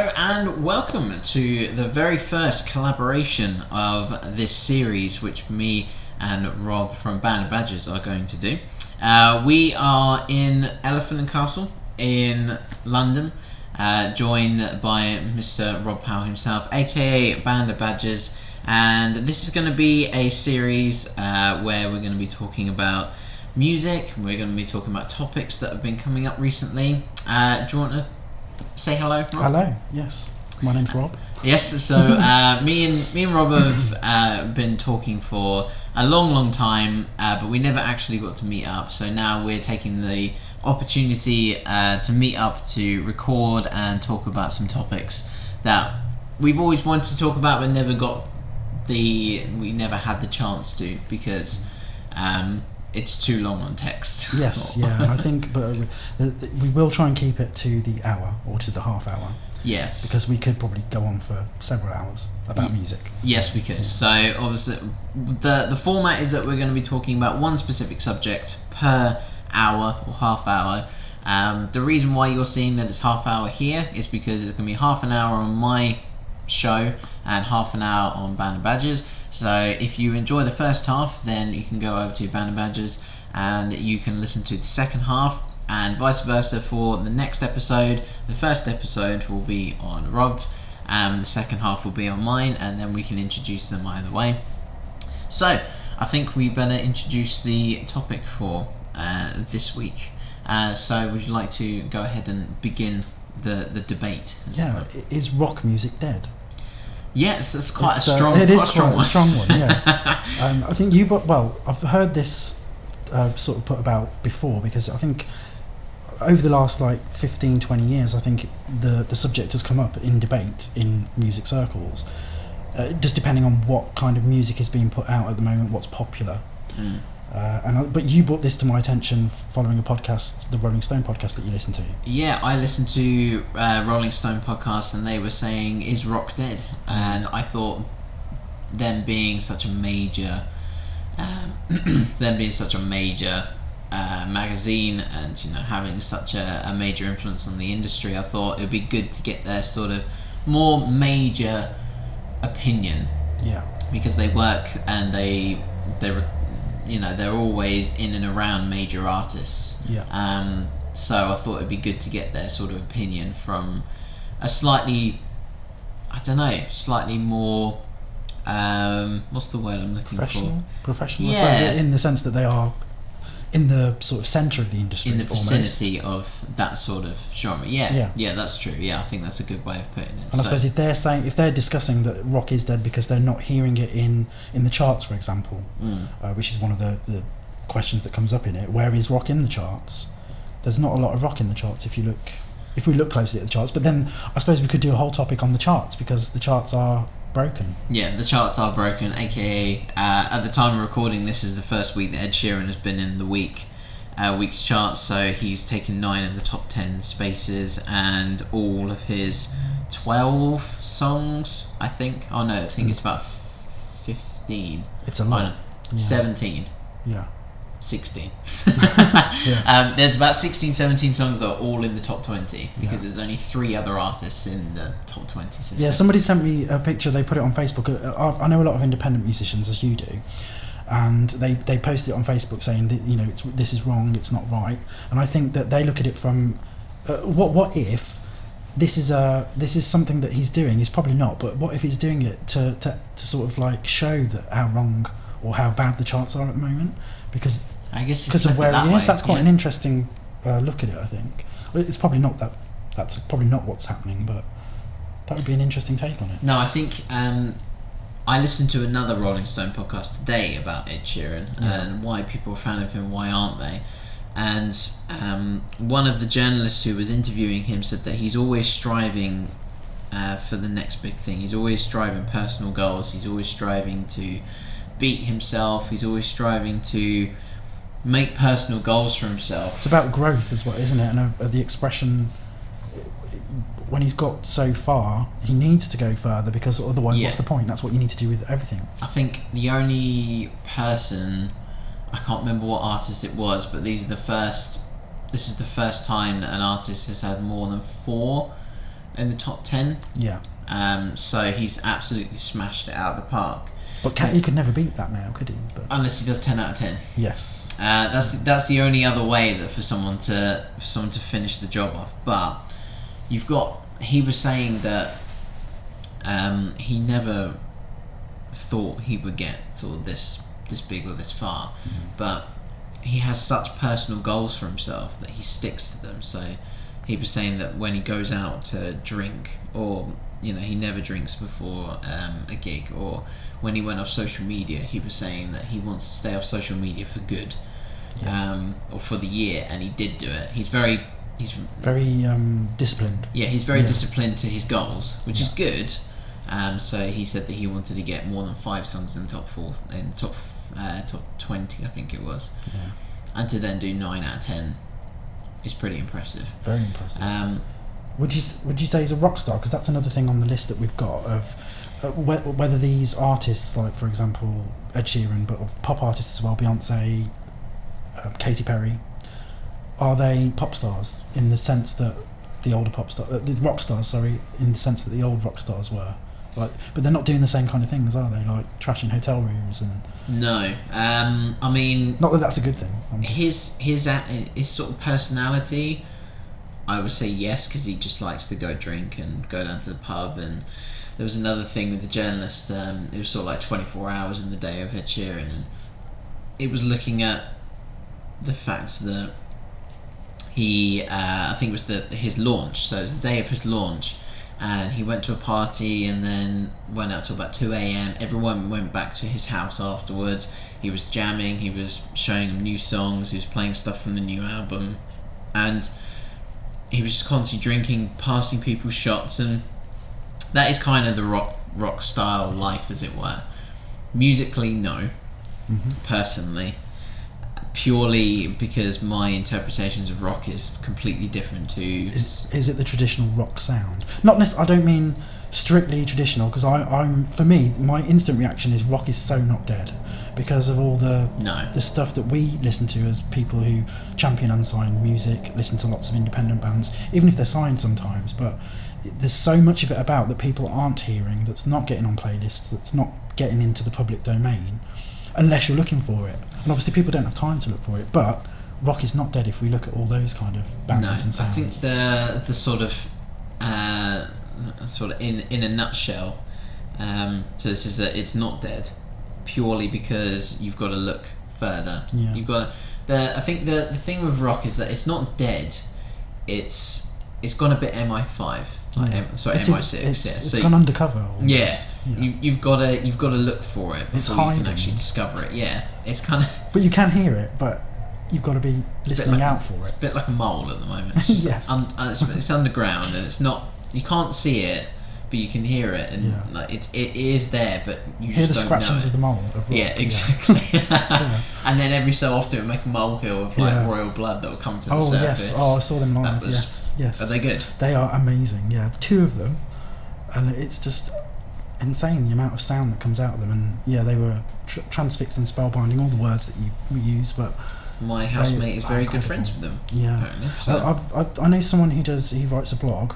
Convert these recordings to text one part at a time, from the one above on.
Hello and welcome to the very first collaboration of this series, which me and Rob from Band of Badgers are going to do. We are in Elephant and Castle in London, joined by Mr. Rob Powell himself, aka Band of Badgers, and this is going to be a series where we're going to be talking about music. We're going to be talking about topics that have been coming up recently. Do you want to say hello, Rob? Hello, yes. My name's Rob. Yes, so me and Rob have been talking for a long time, but we never actually got to meet up. So now we're taking the opportunity to meet up to record and talk about some topics that we've always wanted to talk about, but we never had the chance to because it's too long on text. Yes, yeah, and I think, but we will try and keep it to the hour or to the half hour. Yes, because we could probably go on for several hours about music. Yes, we could. So obviously, the format is that we're going to be talking about one specific subject per hour or half hour. The reason why you're seeing that it's half hour here is because it's going to be half an hour on my show and half an hour on Band of Badgers. So if you enjoy the first half, then you can go over to Band of Badgers and you can listen to the second half, and vice versa for the next episode. The first episode will be on Rob, the second half will be on mine, and then we can introduce them either way. So I think we better introduce the topic for this week. So would you like to go ahead and begin the debate? Yeah, is rock music dead? Yes, that's quite a strong one. It is quite a strong one, yeah. I think I've heard this sort of put about before, because I think over the last 15-20 years, I think the subject has come up in debate in music circles, just depending on what kind of music is being put out at the moment, what's popular. But you brought this to my attention following a podcast, the Rolling Stone podcast that you listened to. Yeah, I listened to Rolling Stone podcast, and they were saying, "Is rock dead?" And I thought, them being such a major, magazine, and having such a major influence on the industry, I thought it would be good to get their sort of more major opinion. Yeah, because they work and they're always in and around major artists. Yeah. So I thought it'd be good to get their sort of opinion from a slightly more, what's the word I'm looking for? Professional, yeah. I suppose, in the sense that they are in the sort of centre of the industry. In the vicinity of that sort of genre. Yeah, that's true. Yeah, I think that's a good way of putting it. And I suppose if they're discussing that rock is dead because they're not hearing it in the charts, for example, which is one of the questions that comes up in it. Where is rock in the charts? There's not a lot of rock in the charts if we look closely at the charts. But then I suppose we could do a whole topic on the charts, because the charts are broken. Yeah, the charts are broken, aka at the time of recording, this is the first week that Ed Sheeran has been in the week's charts, so he's taken 9 of the top 10 spaces, and all of his 12 songs, I think it's about 15. It's a lot. 17. Yeah. 16. Yeah. There's about 16-17 songs that are all in the top 20, because there's only 3 other artists in the top 20. So somebody sent me a picture, they put it on Facebook. I know a lot of independent musicians, as you do, and they posted it on Facebook saying that this is wrong, it's not right. And I think that they look at it from what if this is something that he's doing? He's probably not, but what if he's doing it to sort of show that how wrong or how bad the charts are at the moment? Because of where he is, that's quite an interesting look at it. I think it's probably not that. That's probably not what's happening, but that would be an interesting take on it. No, I think I listened to another Rolling Stone podcast today about Ed Sheeran and why people are a fan of him, why aren't they? And one of the journalists who was interviewing him said that he's always striving for the next big thing. He's always striving personal goals. He's always striving to beat himself. He's always striving to make personal goals for himself. It's about growth as well, isn't it? And the expression, when he's got so far, he needs to go further, because otherwise what's the point? That's what you need to do with everything. I think the only person, I can't remember what artist it was, but this is the first time that an artist has had more than 4 in the top 10. Yeah. So he's absolutely smashed it out of the park. But he could never beat that now, could he? But unless he does 10 out of 10. yes. That's the only other way that for someone to finish the job off. But he was saying that he never thought he would get sort of this big or this far, but he has such personal goals for himself that he sticks to them. So he was saying that when he goes out to drink, or he never drinks before a gig, or when he went off social media, he was saying that he wants to stay off social media for good, or for the year, and he did do it. He's very disciplined. Yeah, he's very disciplined to his goals, which is good. So he said that he wanted to get more than 5 songs in the top 20, I think it was, and to then do 9 out of 10 is pretty impressive. Very impressive. Would you say he's a rock star? Because that's another thing on the list that we've got of whether these artists, like for example Ed Sheeran, but pop artists as well, Beyonce, Katy Perry, are they pop stars in the sense that the older the rock stars, sorry, in the sense that the old rock stars were? Like, but they're not doing the same kind of things, are they? Like trashing hotel rooms and. No, I mean. Not that that's a good thing. His sort of personality, I would say yes, because he just likes to go drink and go down to the pub. And there was another thing with the journalist. It was sort of like 24 hours in the day of Ed Sheeran, and it was looking at the fact that he, I think it was his launch. So it was the day of his launch. And he went to a party and then went out till about 2 a.m. Everyone went back to his house afterwards. He was jamming, he was showing them new songs, he was playing stuff from the new album, and he was just constantly drinking, passing people shots, and that is kind of the rock style life, as it were. Musically, no. Personally, purely because my interpretations of rock is completely different to. Is it the traditional rock sound? Not necessarily. I don't mean strictly traditional, because for me, my instant reaction is rock is so not dead because of all the stuff that we listen to as people who champion unsigned music, listen to lots of independent bands, even if they're signed sometimes. But there's so much of it about that people aren't hearing, that's not getting on playlists, that's not getting into the public domain, unless you're looking for it. And obviously people don't have time to look for it, but rock is not dead if we look at all those kind of bands and sounds. I think the sort of in a nutshell, so this is that it's not dead purely because you've got to look further. You've got I think the thing with rock is that it's not dead, it's gone a bit MI5. MI6. It's gone undercover. Almost. You've got to look for it before you can actually discover it. Yeah, it's kind of. But you can hear it, but you've got to be listening out for it. It's a bit like a mole at the moment. It's just it's underground, and it's not. You can't see it, but you can hear it, and it is there, but you hear just the don't know scratchings of the mole. Exactly. And then every so often it will make a molehill of royal blood that will come to the surface. I saw them live. Yes. Are they good? They are amazing. Yeah, 2 of them, and it's just insane the amount of sound that comes out of them. And they were transfixed and spellbinding, all the words that you use. But my housemate is very good friends with them. Yeah, apparently. So. I know someone who writes a blog.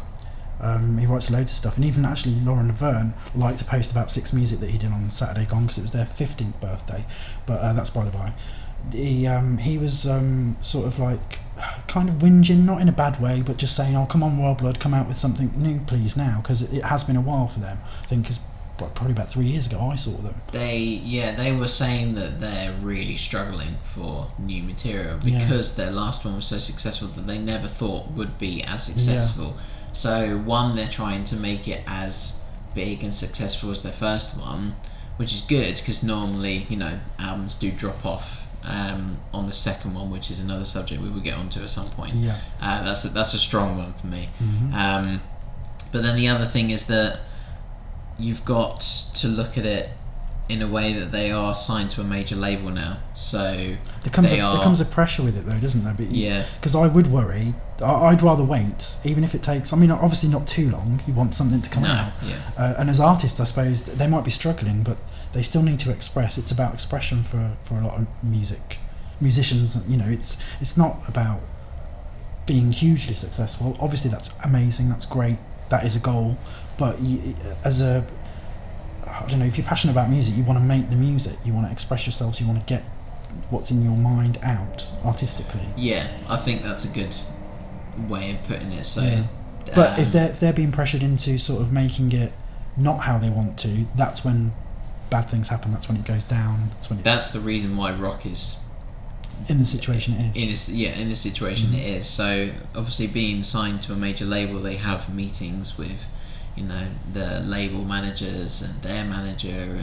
He writes loads of stuff, and even actually Lauren Laverne liked to post about 6 music that he did on Saturday Gone, because it was their 15th birthday, but that's by the by. He was sort of like kind of whinging, not in a bad way, but just saying, oh come on Royal Blood, come out with something new please now, because it has been a while for them. I think it's probably about 3 years ago I saw them. They were saying that they're really struggling for new material because their last one was so successful that they never thought would be as successful. So they're trying to make it as big and successful as their first one, which is good because normally, albums do drop off on the second one, which is another subject we will get onto at some point. That's a strong one for me. But then the other thing is that you've got to look at it in a way that they are signed to a major label now, so there comes a pressure with it though, doesn't there? But because I would worry, I'd rather wait, even if it takes, obviously not too long, you want something to come out, and as artists I suppose they might be struggling, but they still need to express. It's about expression for a lot of musicians. It's not about being hugely successful. Obviously that's amazing, that's great, that is a goal. But I don't know, if you're passionate about music, you want to make the music, you want to express yourself, you want to get what's in your mind out artistically. Yeah, I think that's a good way of putting it. So, but if they're being pressured into sort of making it not how they want to, that's when bad things happen. That's when it goes down. That's the reason why rock is in the situation it is. In the situation it is. So obviously, being signed to a major label, they have meetings with, the label managers and their manager,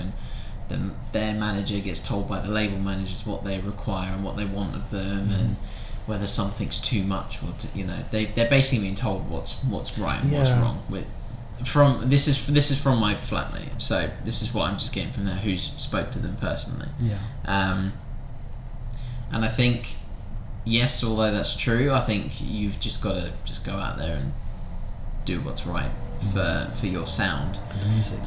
and their manager gets told by the label managers what they require and what they want of them, and whether something's too much or they're basically being told what's right and what's wrong. This is from my flatmate, so this is what I'm just getting from there, who's spoke to them personally. And I think, yes, although that's true, I think you've just got to just go out there and do what's right for your sound. For the music.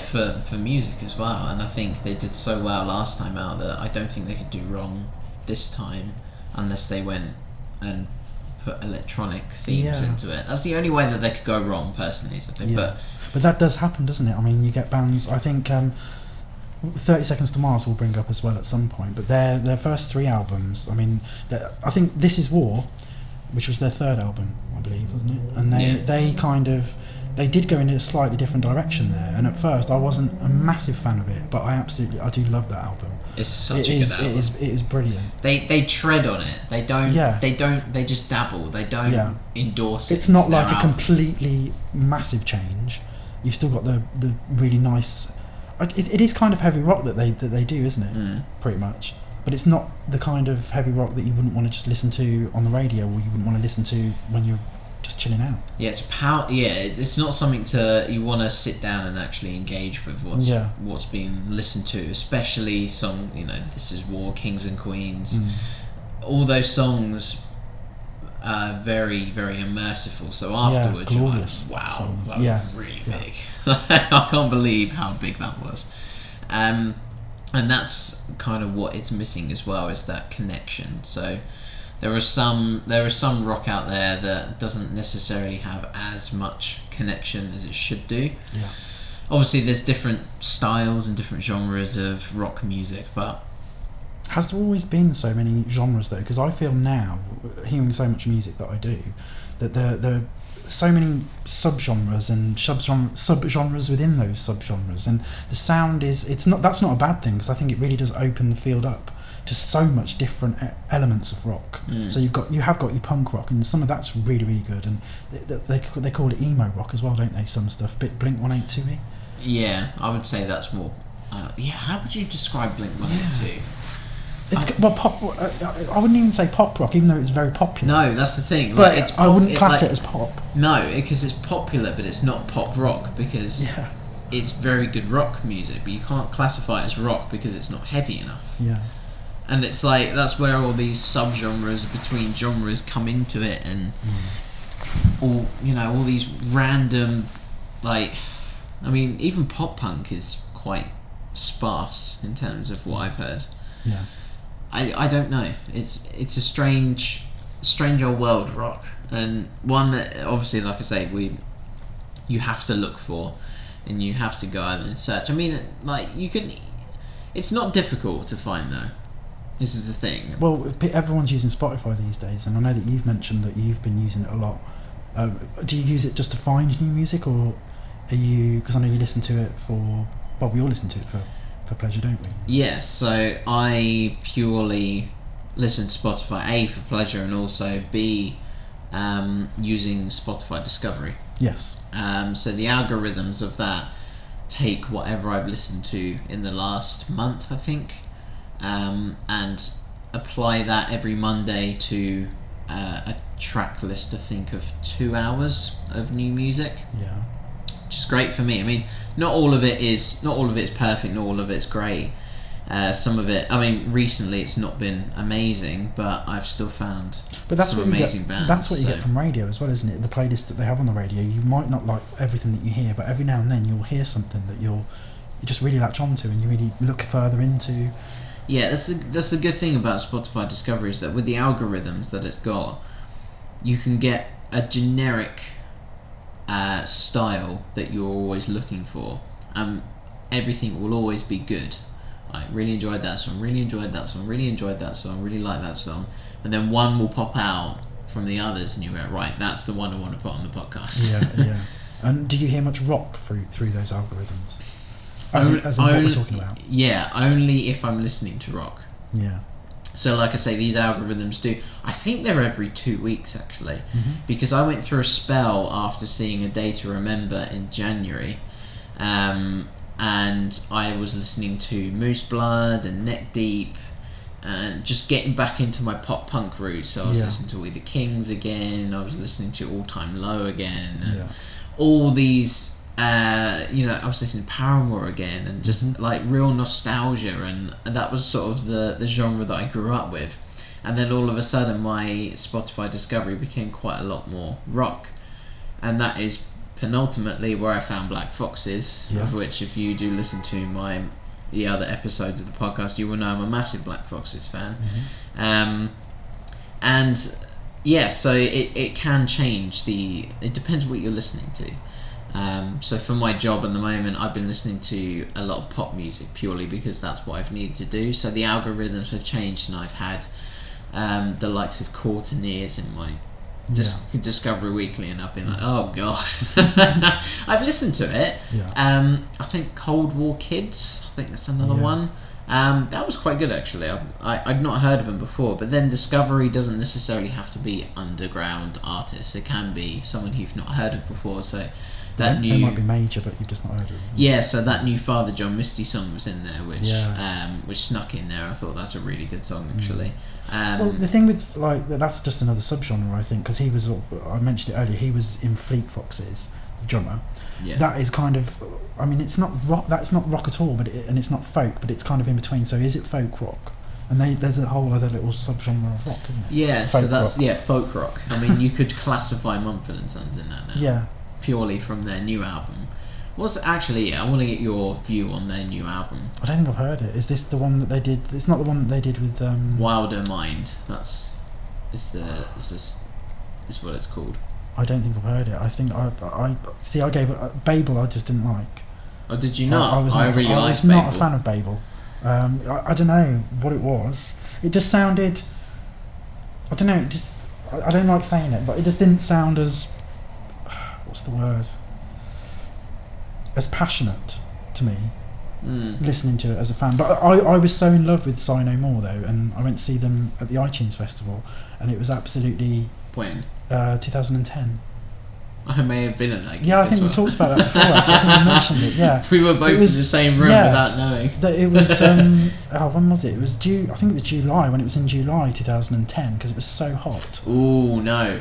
For music as well. And I think they did so well last time out that I don't think they could do wrong this time unless they went and put electronic themes into it. That's the only way that they could go wrong, personally, I think. But that does happen, doesn't it? I mean, you get bands, I think 30 Seconds to Mars will bring up as well at some point, but their first 3 albums, I mean, I think This Is War, which was their 3rd album, I believe, wasn't it? And they did go in a slightly different direction there, and at first I wasn't a massive fan of it, but I do love that album. It's such a good album. It is brilliant. They tread on it. They just dabble. They don't endorse it. It's not like a completely massive change. You've still got the really nice, it is kind of heavy rock that they do, isn't it? Pretty much. But it's not the kind of heavy rock that you wouldn't want to just listen to on the radio, or you wouldn't want to listen to when you're just chilling out. Yeah, it's not something you want to sit down and actually engage with what's being listened to, especially This Is War, Kings and Queens. All those songs are very, very immersive. So afterwards, you're like, wow, songs. That was really big. I can't believe how big that was. And that's kind of what it's missing as well, is that connection. So there is some rock out there that doesn't necessarily have as much connection as it should do. Yeah. Obviously, there's different styles and different genres of rock music, but has there always been so many genres though? Because I feel now, hearing so much music that I do, that there are so many subgenres and subgenres within those subgenres, and the sound that's not a bad thing, because I think it really does open the field up to so much different elements of rock. So you have got your punk rock, and some of that's really, really good, and they call it emo rock as well, don't they? Some stuff, bit Blink-182-y. Yeah, I would say that's more. How would you describe Blink-182? Pop. I wouldn't even say pop rock, even though it's very popular. No, that's the thing. But I wouldn't class it as pop. No, because it's popular, but it's not pop rock, because it's very good rock music. But you can't classify it as rock because it's not heavy enough. Yeah. And it's like, that's where all these subgenres between genres come into it, and all these random, even pop punk is quite sparse in terms of what I've heard. Yeah. I don't know. It's a strange old world, rock, and one that obviously, like I say, you have to look for, and you have to go out and search. I mean, it's not difficult to find though. This is the thing. Well, everyone's using Spotify these days, and I know that you've mentioned that you've been using it a lot. Do you use it just to find new music, or are you? Because I know you listen to it we all listen to it for pleasure, don't we? Yeah, so I purely listen to Spotify, A, for pleasure, and also B, using Spotify Discovery. Yes. So the algorithms of that take whatever I've listened to in the last month, I think, and apply that every Monday to a track list, I think, of 2 hours of new music. Yeah. Which is great for me. I mean, not all of it is perfect, not all of it's great. Some of it, recently it's not been amazing, but I've still found some amazing bands. That's what you get from radio as well, isn't it? The playlists that they have on the radio, you might not like everything that you hear, but every now and then you'll hear something that you just really latch onto, and you really look further into. Yeah, that's the good thing about Spotify Discovery, is that with the algorithms that it's got, you can get a generic style that you're always looking for. Everything will always be good. Like, really enjoyed that song, really enjoyed that song, really enjoyed that song, really like that song, and then one will pop out from the others, and you go, right, that's the one I want to put on the podcast. Yeah. And did you hear much rock through those algorithms? As in what we're talking about. Yeah, only if I'm listening to rock. Yeah. So, like I say, these algorithms do. I think they're every 2 weeks, actually, because I went through a spell after seeing A Day to Remember in January, and I was listening to Moose Blood and Neck Deep, and just getting back into my pop punk roots. So I was listening to We the Kings again. I was listening to All Time Low again, and all these. I was listening to Paramore again, and just like real nostalgia, and that was sort of the genre that I grew up with. And then all of a sudden my Spotify discovery became quite a lot more rock, and that is penultimately where I found Black Foxes, of which, if you do listen to the other episodes of the podcast, you will know I'm a massive Black Foxes fan. So it can change. It depends what you're listening to. So for my job at the moment, I've been listening to a lot of pop music purely because that's what I've needed to do. So the algorithms have changed, and I've had the likes of Courtney's in my Discovery Weekly, and I've been like, oh god. I've listened to it. I think Cold War Kids, I think that's another one. That was quite good, actually. I'd not heard of them before, but then Discovery doesn't necessarily have to be underground artists. It can be someone you've not heard of before. So they might be major, but you've just not heard of them. Yeah, so that new Father John Misty song was in there, which snuck in there. I thought that's a really good song, actually. Well, the thing with that's just another subgenre, I think, because I mentioned it earlier. He was in Fleet Foxes, the drummer. Yeah. That is kind of, I mean, it's not rock. That's not rock at all, and it's not folk, but it's kind of in between. So is it folk rock? And there's a whole other little subgenre of rock, isn't it? Yeah, folk so that's rock. Folk rock. I mean, you could classify Mumford & Sons in that now. Yeah. Purely from their new album. I want to get your view on their new album. I don't think I've heard it. Is this the one that they did? It's not the one that they did with Wilder Mind. It's what it's called. I don't think I've heard it. I think I gave it Babel. I just didn't like. Oh, did you not? I was not a fan of Babel. I don't know what it was. It just sounded. I don't know. I don't like saying it, but it just didn't sound as. What's the word? As passionate to me. Listening to it as a fan, but I was so in love with Sigh No More though, and I went to see them at the iTunes Festival, and it was absolutely. When? 2010. I may have been at that gig. Yeah, I think we talked about that before. Actually, I think we mentioned it. Yeah, we were both in the same room without knowing. It was. When was it? It was I think it was July, when it was in July 2010, because it was so hot. Ooh, no.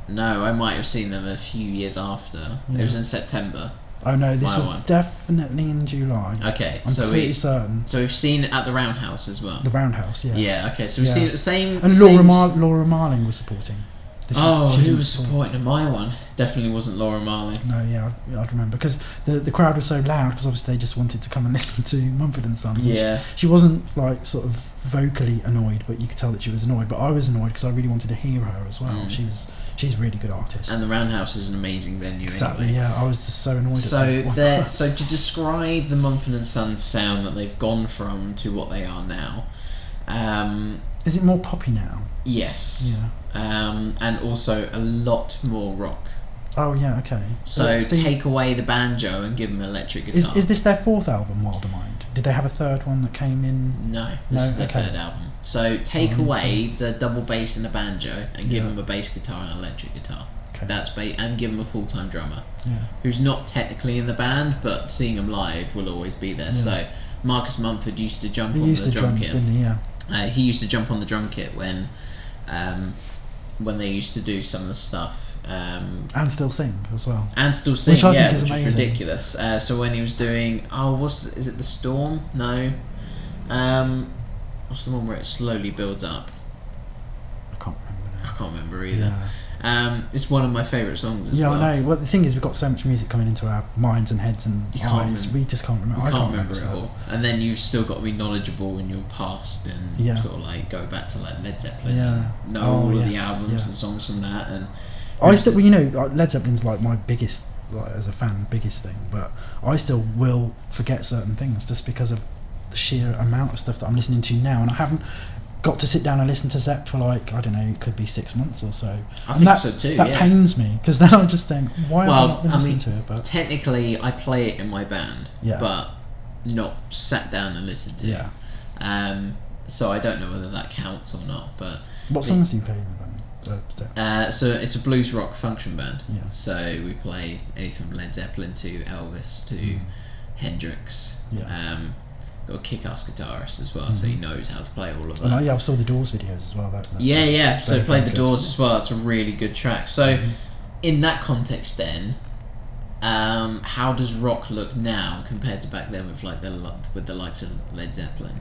No, I might have seen them a few years after. Yeah. It was in September. Oh no, this was definitely in July. Okay, I'm pretty certain. So we've seen it at the Roundhouse as well. The Roundhouse, yeah. Yeah, okay, so we've seen it the same. And Laura Marling was supporting. Who was supporting my one? Definitely wasn't Laura Marling. No, yeah, I'd remember, because the crowd was so loud, because obviously they just wanted to come and listen to Mumford & Sons. Yeah. She wasn't like sort of vocally annoyed, but you could tell that she was annoyed. But I was annoyed because I really wanted to hear her as well. She's a really good artist. And the Roundhouse is an amazing venue. Exactly. Anyway. Yeah, I was just so annoyed. So to describe the Mumford & Sons sound that they've gone from to what they are now. Is it more poppy now? Yes. Yeah. And also a lot more rock. Oh yeah, okay. So take away the banjo and give them electric guitar. Is this their fourth album, Wilder Mind? Did they have a third one that came in? No, this is their third album. So take away the double bass and the banjo and give them a bass guitar and an electric guitar. Okay. And give them a full-time drummer who's not technically in the band, but seeing them live will always be there. Yeah. So Marcus Mumford used to jump on the drum kit. Didn't he? Yeah. He used to jump on the drum kit when they used to do some of the stuff. And still sing as well. Which I think is ridiculous. So when he was doing, is it The Storm? No. What's the one where it slowly builds up? I can't remember now. I can't remember either. Yeah. It's one of my favourite songs as well. Yeah, I know. Well, the thing is, we've got so much music coming into our minds and heads and eyes. We just can't remember. I can't remember it all. And then you've still got to be knowledgeable in your past and sort of like go back to like Led Zeppelin. Yeah. And know all of the albums and songs from that. And I still, you know, Led Zeppelin's like my biggest, like, as a fan, biggest thing, but I still will forget certain things just because of the sheer amount of stuff that I'm listening to now, and I haven't got to sit down and listen to Zepp for, like, I don't know, it could be 6 months or so. I think so too. That pains me, because then I just think, why have I not been listening to it? But technically, I play it in my band, Yeah. but not sat down and listened to Yeah. it. So I don't know whether that counts or not. But what songs do you play in the band? Zepp? so it's a blues rock function band. Yeah. So we play anything from Led Zeppelin to Elvis to Hendrix. Yeah. Got a kick-ass guitarist as well, so he knows how to play all of that. And I saw the Doors videos as well. Yeah. So very, played very the good. Doors as well. It's a really good track. So in that context, then, how does rock look now compared to back then with the likes of Led Zeppelin?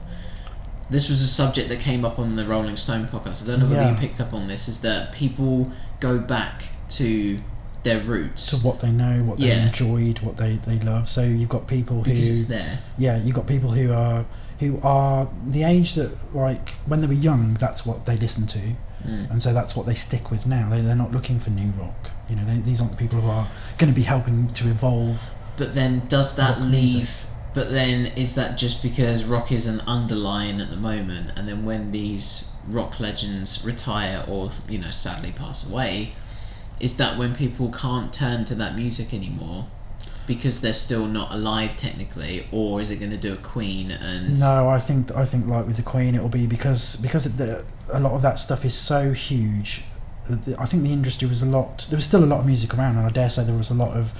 This was a subject that came up on the Rolling Stone podcast. I don't know whether you picked up on this. Is that people go back to their roots, to what they know, what they enjoyed, what they love. So you've got people because it's there. Yeah, you've got people who are the age that, like, when they were young, that's what they listened to, and so that's what they stick with now. They're not looking for new rock. You know, these aren't the people who are going to be helping to evolve. But then, does that leave? Music. But then, is that just because rock is an underline at the moment, and then when these rock legends retire or, you know, sadly pass away, is that when people can't turn to that music anymore because they're still not alive technically, or is it going to do a Queen and? No, I think like with the Queen, it'll be because a lot of that stuff is so huge. I think the industry was there was still a lot of music around, and I dare say there was a lot of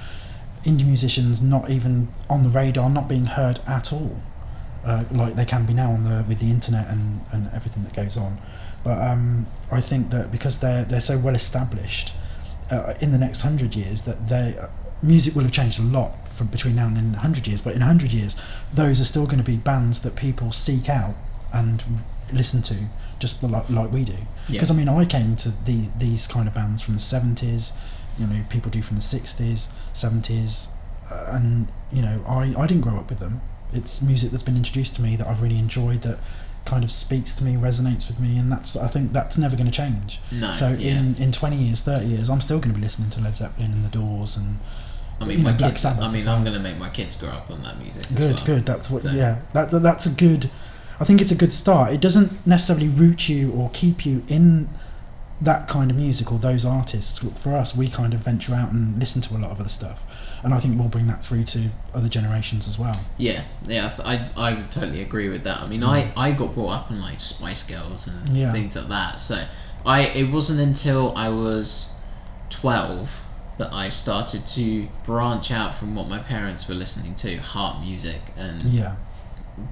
indie musicians not even on the radar, not being heard at all, like they can be now with the internet and everything that goes on. But I think that because they're so well established, in the next 100 years, that music will have changed a lot from between now and in 100 years. But in 100 years, those are still going to be bands that people seek out and listen to, just like we do. Because I mean, I came to these kind of bands from the 70s. You know, people do from the 60s, 70s, and you know, I didn't grow up with them. It's music that's been introduced to me that I've really enjoyed, that kind of speaks to me, resonates with me, and I think that's never going to change. No. So in 20 years, 30 years, I'm still going to be listening to Led Zeppelin and the Doors and Black Sabbath. I mean, as well. I'm going to make my kids grow up on that music. Good. That's what. So. Yeah, that's a good. I think it's a good start. It doesn't necessarily root you or keep you in that kind of music or those artists. For us, we kind of venture out and listen to a lot of other stuff, and I think we'll bring that through to other generations as well. Yeah, I would totally agree with that. I mean, I got brought up on like Spice Girls and things like that. So it wasn't until I was 12 that I started to branch out from what my parents were listening to, harp music and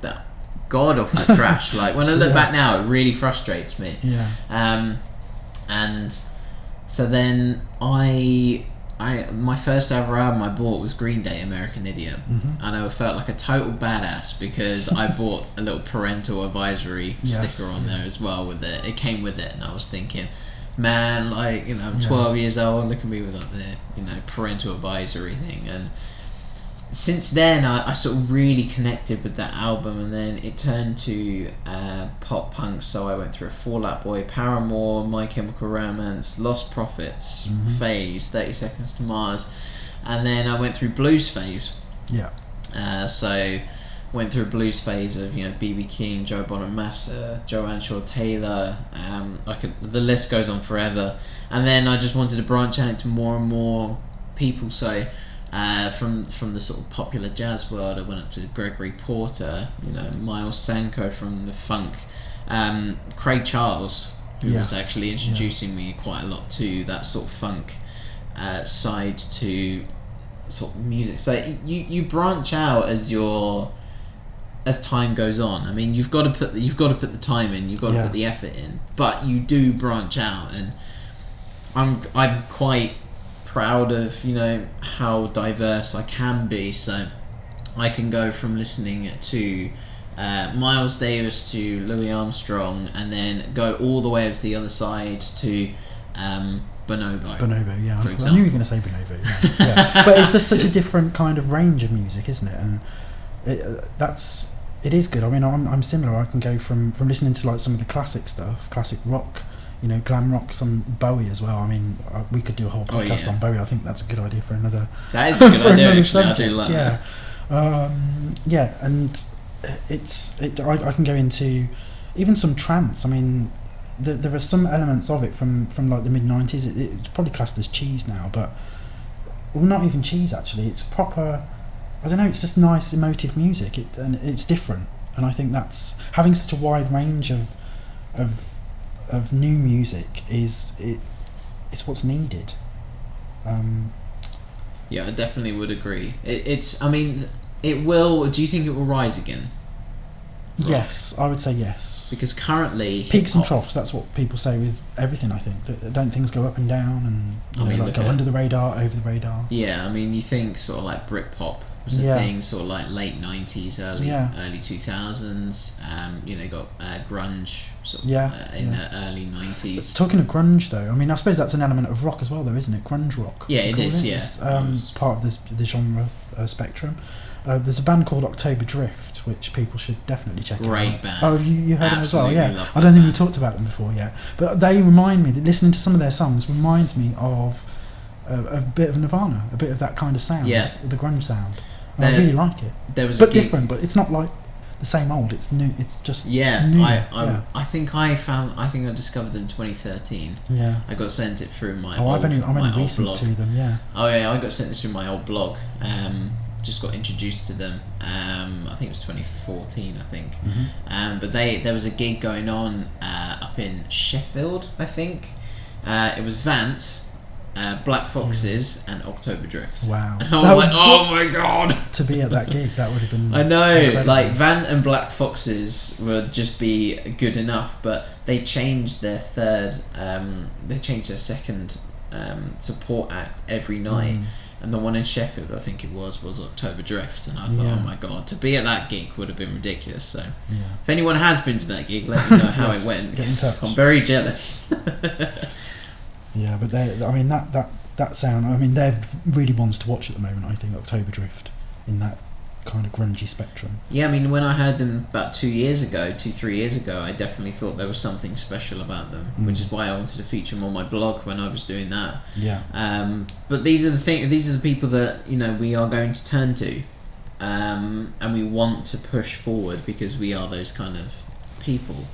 that god awful trash. Like when I look back now, it really frustrates me. And so then my first ever album I bought was Green Day, American Idiot, and I felt like a total badass because I bought a little parental advisory sticker on there as well with it. It came with it, and I was thinking, man, like, you know, I'm 12 years old, look at me with like the, you know, parental advisory thing. And since then I sort of really connected with that album, and then it turned to pop punk, so I went through a Fall Out Boy, Paramore, My Chemical Romance, Lost Prophets phase, 30 Seconds to Mars, and then I went through blues phase. So went through a blues phase of, you know, B.B. King, Joe Bonamassa, Joanne Shaw Taylor, the list goes on forever. And then I just wanted to branch out into more and more people, so from the sort of popular jazz world, I went up to Gregory Porter, you know, Miles Sanko from the funk, Craig Charles, who was actually introducing me quite a lot to that sort of funk side to sort of music. So you branch out as time goes on. I mean, you've got to put the time in, you've got to put the effort in, but you do branch out, and I'm quite proud of, you know, how diverse I can be. So I can go from listening to Miles Davis to Louis Armstrong, and then go all the way over to the other side to Bonobo. Bonobo, yeah. For I example. knew you were going to say Bonobo. Yeah. But it's just such a different kind of range of music, isn't it? And it is good. I mean, I'm similar. I can go from listening to like some of the classic stuff, classic rock, glam rock, some Bowie as well. I mean, we could do a whole podcast on Bowie. I think that's a good idea for another. That is a good idea. Actually, I do like that. And I can go into even some trance. I mean, there are some elements of it from like the mid-90s. It's probably classed as cheese now, but not even cheese actually. It's proper. I don't know. It's just nice, emotive music. And it's different. And I think that's having such a wide range of new music it's what's needed. Yeah, I definitely would agree. I mean, it will. Do you think it will rise again? Yes, I would say yes. Because currently peaks and troughs. That's what people say with everything. I think don't things go up and down and go under the radar, over the radar. Yeah, I mean, you think sort of like Britpop was a thing, sort of like late 90s, early 2000s. Got grunge sort of in the early 90s. Talking of grunge though, I mean, I suppose that's an element of rock as well, though, isn't it? Grunge rock. Yeah, it is. It's part of the genre spectrum. There's a band called October Drift, which people should definitely check out. Great band. Oh, you heard them as well? Yeah. Love I don't think we talked about them before yet. But they remind me, that listening to some of their songs reminds me of a bit of Nirvana, a bit of that kind of sound, the grunge sound. And I really like it. There was different, but it's not like the same old. It's new. It's just new. I think I discovered them in 2013. Yeah. I got sent it through my I'm only recent blog. to them. Yeah. Oh yeah, I got sent this through my old blog. Just got introduced to them. I think it was 2014. I think. Mm-hmm. But there was a gig going on up in Sheffield. I think it was Vant. Black Foxes and October Drift. Wow. And I was like, oh my god! To be at that gig, that would have been I know, incredible. like Vant and Black Foxes would just be good enough, but they changed their second support act every night. And the one in Sheffield, I think it was October Drift, and I thought, oh my god, to be at that gig would have been ridiculous. So, if anyone has been to that gig, let me know how it went, because I'm very jealous. Yeah, but that sound. I mean, they're really ones to watch at the moment. I think October Drift in that kind of grungy spectrum. Yeah, I mean, when I heard them about 3 years ago, I definitely thought there was something special about them, which is why I wanted to feature them on my blog when I was doing that. Yeah. But these are the people that we are going to turn to, and we want to push forward because we are those kind of people.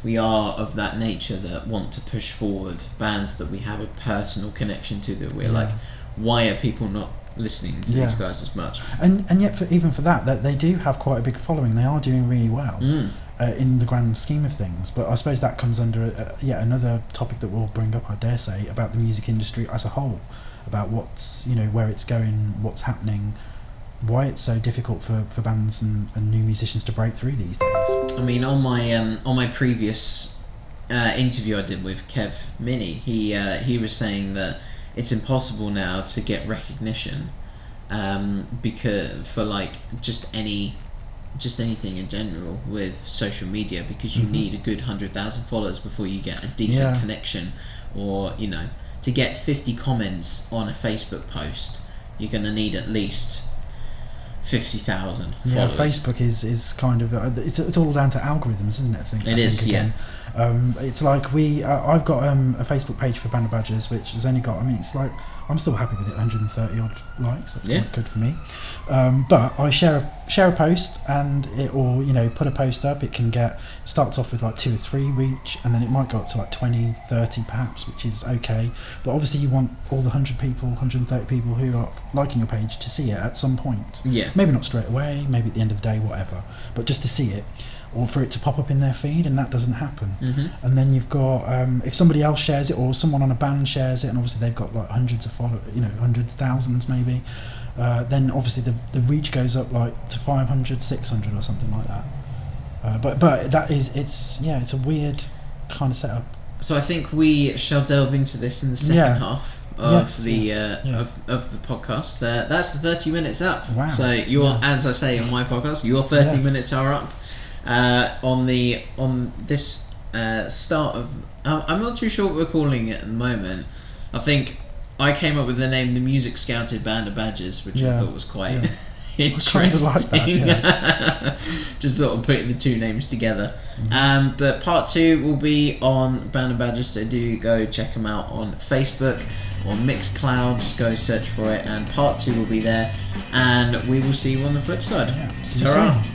We are of that nature that want to push forward bands that we have a personal connection to, that we're like, why are people not listening to these guys as much? And yet, even for that they do have quite a big following. They are doing really well in the grand scheme of things. But I suppose that comes under yet another topic that we'll bring up, I dare say, about the music industry as a whole, about what's where it's going, what's happening, why it's so difficult for bands and new musicians to break through these days. I mean, on my previous interview I did with Kev Mini, he was saying that it's impossible now to get recognition because for like just anything in general with social media, because you need a good 100,000 followers before you get a decent connection, or to get 50 comments on a Facebook post, you're going to need at least 50,000 followers. Yeah, Facebook is kind of it's all down to algorithms, isn't it? I think it is. Again. It's like I've got a Facebook page for Band of Badgers, which has only got, it's like, I'm still happy with it, 130 odd likes. That's quite good for me. But I share a post, and it will put a post up. It starts off with like 2 or 3 reach, and then it might go up to like 20, 30 perhaps, which is okay. But obviously you want all the 130 people who are liking your page to see it at some point. Yeah. Maybe not straight away, maybe at the end of the day, whatever. But just to see it, or for it to pop up in their feed, and that doesn't happen. And then you've got if somebody else shares it, or someone on a band shares it, and obviously they've got like hundreds of followers, hundreds, thousands maybe, then obviously the reach goes up like to 500, 600 or something like that. But that is it's a weird kind of setup. So I think we shall delve into this in the second half of the podcast. That's the 30 minutes up. Wow. So as I say on my podcast, your 30 minutes are up. On this start of, I'm not too sure what we're calling it at the moment. I think I came up with the name, the Music Scouted Band of Badgers, which I thought was quite Interesting. Like that, Just sort of putting the two names together. But part 2 will be on Band of Badgers, so do go check them out on Facebook or Mixcloud. Just go search for it, and part 2 will be there. And we will see you on the flip side. Yeah, see you Ta-ra. soon.